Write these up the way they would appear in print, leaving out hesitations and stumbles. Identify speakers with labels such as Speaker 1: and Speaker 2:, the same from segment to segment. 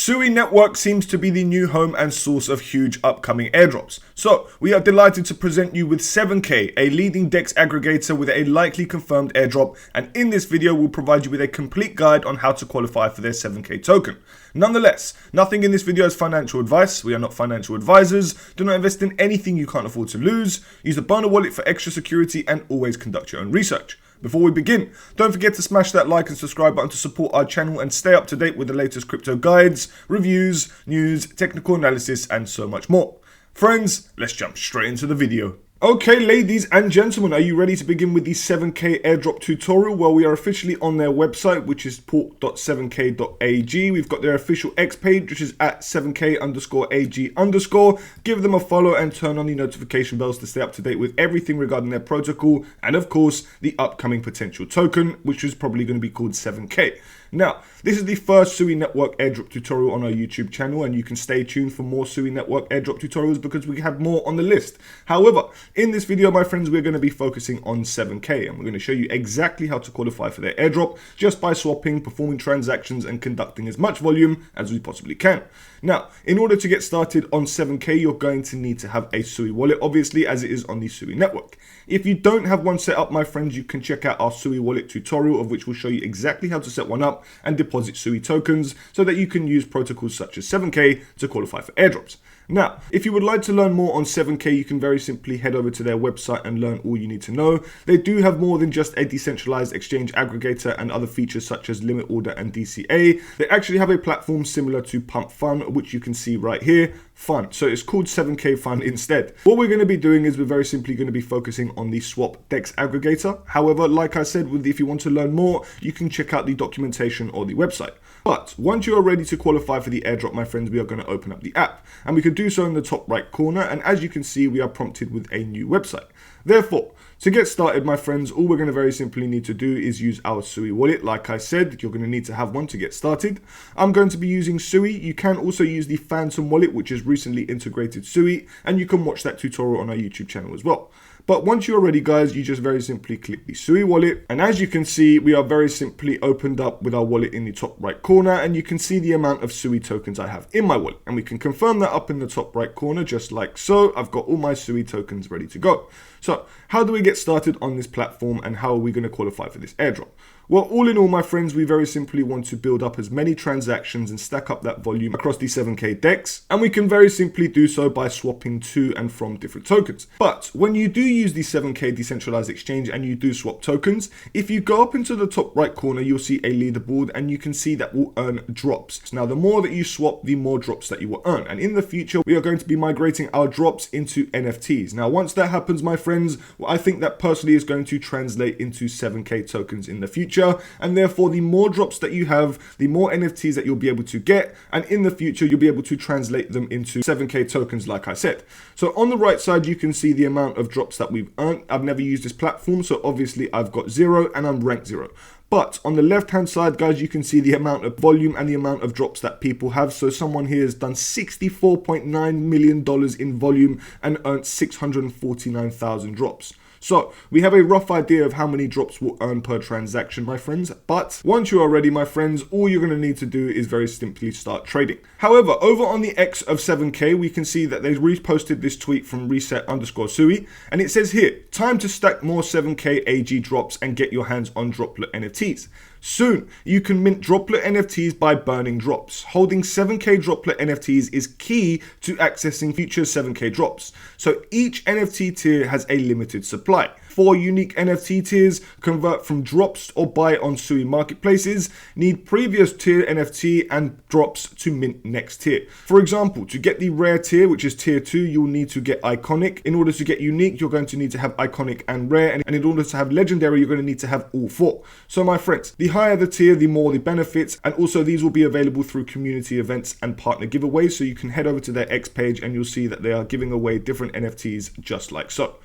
Speaker 1: Sui Network seems to be the new home and source of huge upcoming airdrops. So, we are delighted to present you with 7K, a leading DEX aggregator with a likely confirmed airdrop, and in this video we'll provide you with a complete guide on how to qualify for their 7K token. Nonetheless, nothing in this video is financial advice. We are not financial advisors. Do not invest in anything you can't afford to lose. Use a burner wallet for extra security and always conduct your own research. Before we begin, don't forget to smash that like and subscribe button to support our channel and stay up to date with the latest crypto guides, reviews, news, technical analysis, and so much more. Friends, let's jump straight into the video. Okay, ladies and gentlemen, are you ready to begin with the 7K airdrop tutorial? Well, we are officially on their website, which is port.7k.ag. We've got their official X page, which is at 7k_ag_. Give them a follow and turn on the notification bells to stay up to date with everything regarding their protocol and, of course, the upcoming potential token, which is probably going to be called 7K. Now, this is the first Sui Network airdrop tutorial on our YouTube channel, and you can stay tuned for more Sui Network airdrop tutorials because we have more on the list. However, in this video, my friends, we're going to be focusing on 7K, and we're going to show you exactly how to qualify for their airdrop just by swapping, performing transactions, and conducting as much volume as we possibly can. Now, in order to get started on 7K, you're going to need to have a Sui wallet, obviously, as it is on the Sui Network. If you don't have one set up, my friends, you can check out our Sui wallet tutorial, of which will show you exactly how to set one up and deposit Sui tokens so that you can use protocols such as 7K to qualify for airdrops. Now, if you would like to learn more on 7K, you can very simply head over to their website and learn all you need to know. They do have more than just a decentralized exchange aggregator and other features such as limit order and DCA. They actually have a platform similar to Pump Fun, which you can see right here, Fun. So it's called 7K Fun instead. What we're going to be doing is we're very simply going to be focusing on the swap DEX aggregator. However, like I said, if you want to learn more, you can check out the documentation or the website. But once you are ready to qualify for the airdrop, my friends, we are going to open up the app, and we can do so in the top right corner. And as you can see, we are prompted with a new website. Therefore, to get started, my friends, all we're going to very simply need to do is use our Sui wallet. Like I said, you're going to need to have one to get started. I'm going to be using Sui. You can also use the Phantom wallet, which is recently integrated Sui, and you can watch that tutorial on our YouTube channel as well. But once you're ready, guys, you just very simply click the Sui wallet. And as you can see, we are very simply opened up with our wallet in the top right corner, and you can see the amount of Sui tokens I have in my wallet. And we can confirm that up in the top right corner, just like so. I've got all my Sui tokens ready to go. So how do we get started on this platform, and how are we going to qualify for this airdrop? Well, all in all, my friends, we very simply want to build up as many transactions and stack up that volume across the 7K DEX, and we can very simply do so by swapping to and from different tokens. But when you do use the 7K decentralized exchange and you do swap tokens, if you go up into the top right corner, you'll see a leaderboard, and you can see that will earn drops. Now, the more that you swap, the more drops that you will earn. And in the future, we are going to be migrating our drops into NFTs. Now, once that happens, my friends, I think that personally is going to translate into 7K tokens in the future. And therefore, the more drops that you have, the more NFTs that you'll be able to get. And in the future, you'll be able to translate them into 7K tokens, like I said. So on the right side, you can see the amount of drops that we've earned. I've never used this platform, so obviously I've got 0 and I'm ranked 0. But on the left-hand side, guys, you can see the amount of volume and the amount of drops that people have. So someone here has done $64.9 million in volume and earned 649,000 drops. So we have a rough idea of how many drops we'll earn per transaction, my friends. But once you are ready, my friends, all you're going to need to do is very simply start trading. However, over on the X of 7K, we can see that they reposted this tweet from reset_Sui. And it says here, time to stack more 7K AG drops and get your hands on droplet NFTs. Soon, you can mint droplet NFTs by burning drops. Holding 7K droplet NFTs is key to accessing future 7K drops. So each NFT tier has a limited supply. 4 unique NFT tiers convert from drops or buy on Sui marketplaces, need previous tier NFT and drops to mint next tier. For example, to get the rare tier, which is tier 2, you'll need to get iconic. In order to get unique, you're going to need to have iconic and rare. And in order to have legendary, you're going to need to have all 4. So my friends, the higher the tier, the more the benefits. And also these will be available through community events and partner giveaways. So you can head over to their X page and you'll see that they are giving away different NFTs just like so.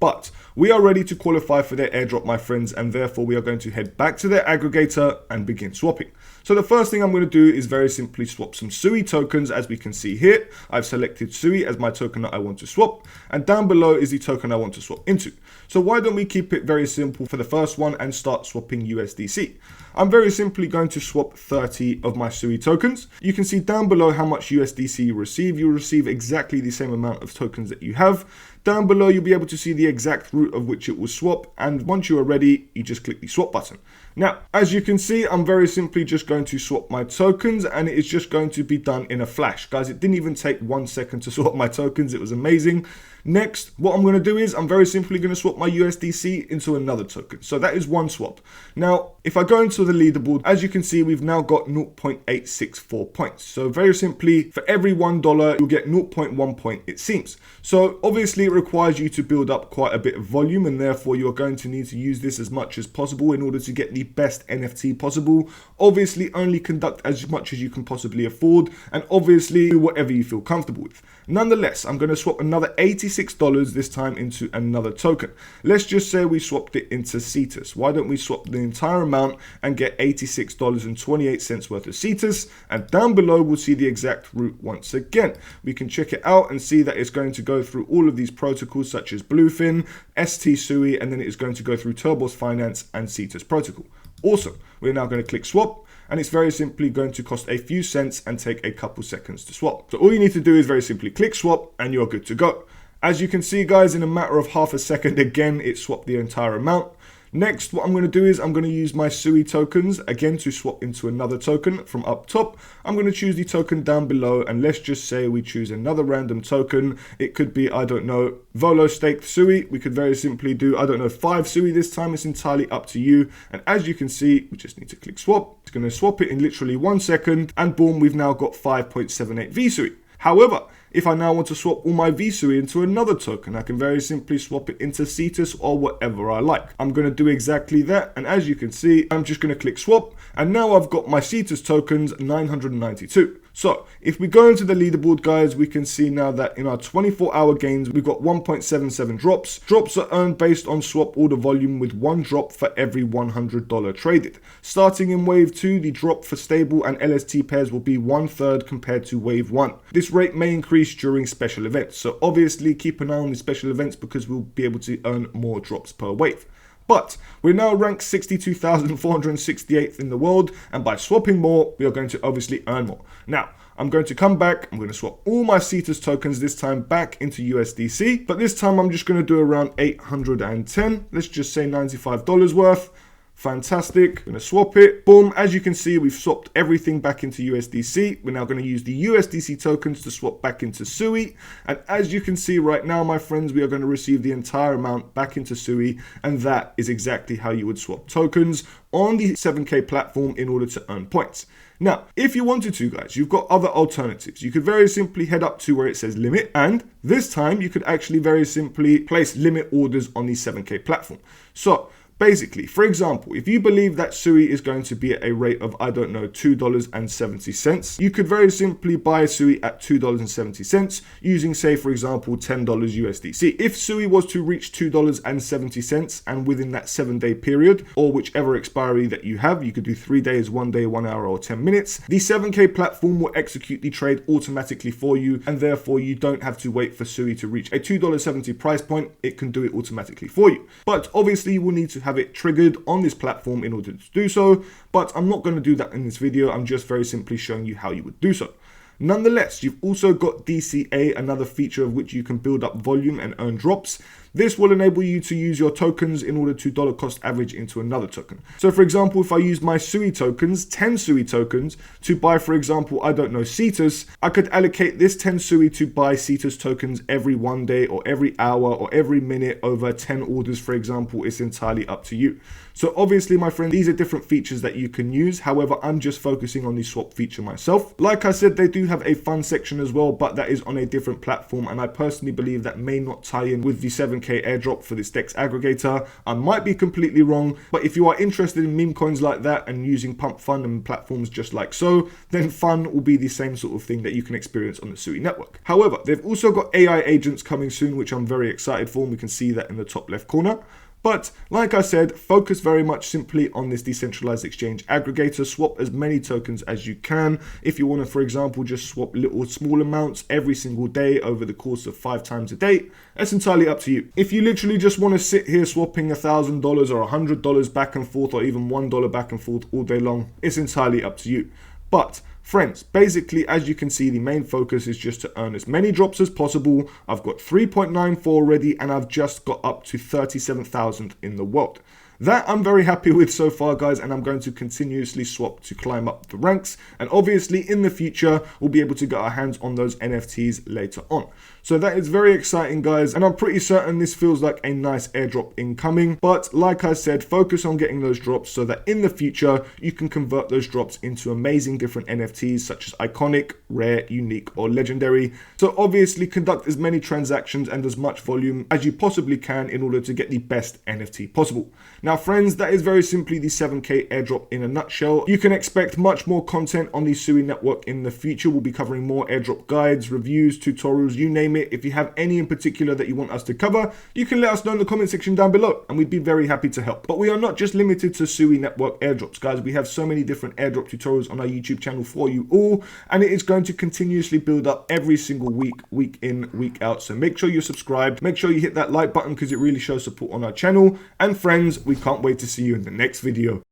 Speaker 1: But we are ready to qualify for their airdrop, my friends, and therefore we are going to head back to their aggregator and begin swapping. So the first thing I'm going to do is very simply swap some Sui tokens. As we can see here, I've selected Sui as my token that I want to swap, and down below is the token I want to swap into. So why don't we keep it very simple for the first one and start swapping USDC? I'm very simply going to swap 30 of my Sui tokens. You can see down below how much USDC you receive. You'll receive exactly the same amount of tokens that you have. Down below, you'll be able to see the exact route of which it will swap. And once you are ready, you just click the swap button. Now, as you can see, I'm very simply just going to swap my tokens, and it is just going to be done in a flash. Guys, it didn't even take 1 second to swap my tokens. It was amazing. Next, what I'm going to do is I'm very simply going to swap my USDC into another token. So that is one swap. Now, if I go into the leaderboard, as you can see, we've now got 0.864 points. So very simply, for every $1, you'll get 0.1 point, it seems. So obviously, it requires you to build up quite a bit of volume, and therefore you're going to need to use this as much as possible in order to get the best NFT possible. Obviously, only conduct as much as you can possibly afford, and obviously do whatever you feel comfortable with. Nonetheless, I'm going to swap another $86 this time into another token. Let's just say we swapped it into Cetus. Why don't we swap the entire amount and get $86.28 worth of Cetus? And down below, we'll see the exact route once again. We can check it out and see that it's going to go through all of these protocols such as Bluefin, ST Sui, and then it is going to go through Turbos Finance and Cetus protocol. Awesome. We're now going to click swap, and it's very simply going to cost a few cents and take a couple seconds to swap. So all you need to do is very simply click swap and you're good to go. As you can see, guys, in a matter of half a second, again, it swapped the entire amount. Next, what I'm going to do is I'm going to use my Sui tokens again to swap into another token from up top. I'm going to choose the token down below, and let's just say we choose another random token. It could be, I don't know, Volo staked Sui. We could very simply do, I don't know, 5 Sui this time. It's entirely up to you. And as you can see, we just need to click swap. It's going to swap it in literally 1 second, and boom, we've now got 5.78 VSui. However, if I now want to swap all my VSui into another token, I can very simply swap it into Cetus or whatever I like. I'm going to do exactly that, and as you can see, I'm just going to click swap, and now I've got my Cetus tokens 992. So if we go into the leaderboard, guys, we can see now that in our 24-hour gains, we've got 1.77 drops. Drops are earned based on swap order volume, with 1 drop for every $100 traded. Starting in wave 2, the drop for stable and LST pairs will be 1/3 compared to wave 1. This rate may increase during special events. So obviously keep an eye on the special events because we'll be able to earn more drops per wave. But we're now ranked 62,468th in the world, and by swapping more, we are going to obviously earn more. Now, I'm going to come back, I'm going to swap all my Cetus tokens this time back into USDC, but this time I'm just going to do around 810, let's just say $95 worth. Fantastic. I'm going to swap it. Boom. As you can see, we've swapped everything back into USDC. We're now going to use the USDC tokens to swap back into Sui. And as you can see right now, my friends, we are going to receive the entire amount back into Sui. And that is exactly how you would swap tokens on the 7K platform in order to earn points. Now, if you wanted to, guys, you've got other alternatives. You could very simply head up to where it says limit, and this time you could actually very simply place limit orders on the 7K platform. So basically, for example, if you believe that Sui is going to be at a rate of, I don't know, $2.70, you could very simply buy Sui at $2.70 using, say, for example, $10 USDC. If Sui was to reach $2.70 and within that 7-day period, or whichever expiry that you have, you could do 3 days, 1 day, 1 hour, or 10 minutes, the 7K platform will execute the trade automatically for you, and therefore you don't have to wait for Sui to reach a $2.70 price point. It can do it automatically for you. But obviously, you will need to have it triggered on this platform in order to do so, but I'm not going to do that in this video. I'm just very simply showing you how you would do so. Nonetheless, you've also got DCA, another feature of which you can build up volume and earn drops. This will enable you to use your tokens in order to dollar cost average into another token. So for example, if I use my Sui tokens, 10 Sui tokens, to buy, for example, I don't know, Cetus, I could allocate this 10 Sui to buy Cetus tokens every 1 day or every hour or every minute over 10 orders, for example. It's entirely up to you. So obviously, my friend, these are different features that you can use. However, I'm just focusing on the swap feature myself. Like I said, they do have a fun section as well, but that is on a different platform. And I personally believe that may not tie in with the 7K airdrop for this DEX aggregator. I might be completely wrong, but if you are interested in meme coins like that and using pump fund and platforms just like so, then fun will be the same sort of thing that you can experience on the Sui network. However, they've also got AI agents coming soon, which I'm very excited for, and we can see that in the top left corner. But like I said, focus very much simply on this decentralized exchange aggregator. Swap as many tokens as you can. If you want to, for example, just swap little small amounts every single day over the course of 5 times a day, that's entirely up to you. If you literally just want to sit here swapping $1,000 or $100 back and forth, or even $1 back and forth all day long, it's entirely up to you. But friends, basically, as you can see, the main focus is just to earn as many drops as possible. I've got 3.94 already, and I've just got up to 37,000 in the world. That I'm very happy with so far, guys, and I'm going to continuously swap to climb up the ranks. And obviously, in the future, we'll be able to get our hands on those NFTs later on. So that is very exciting, guys, and I'm pretty certain this feels like a nice airdrop incoming. But like I said, focus on getting those drops so that in the future, you can convert those drops into amazing different NFTs, such as iconic, rare, unique, or legendary. So obviously, conduct as many transactions and as much volume as you possibly can in order to get the best NFT possible. Now, friends, that is very simply the 7K airdrop in a nutshell. You can expect much more content on the Sui Network in the future. We'll be covering more airdrop guides, reviews, tutorials, you name it. If you have any in particular that you want us to cover, you can let us know in the comment section down below, and we'd be very happy to help. But we are not just limited to Sui Network airdrops, guys. We have so many different airdrop tutorials on our YouTube channel for you all, and it is going to continuously build up every single week, week in, week out. So make sure you're subscribed. Make sure you hit that like button because it really shows support on our channel. And friends, we can't wait to see you in the next video.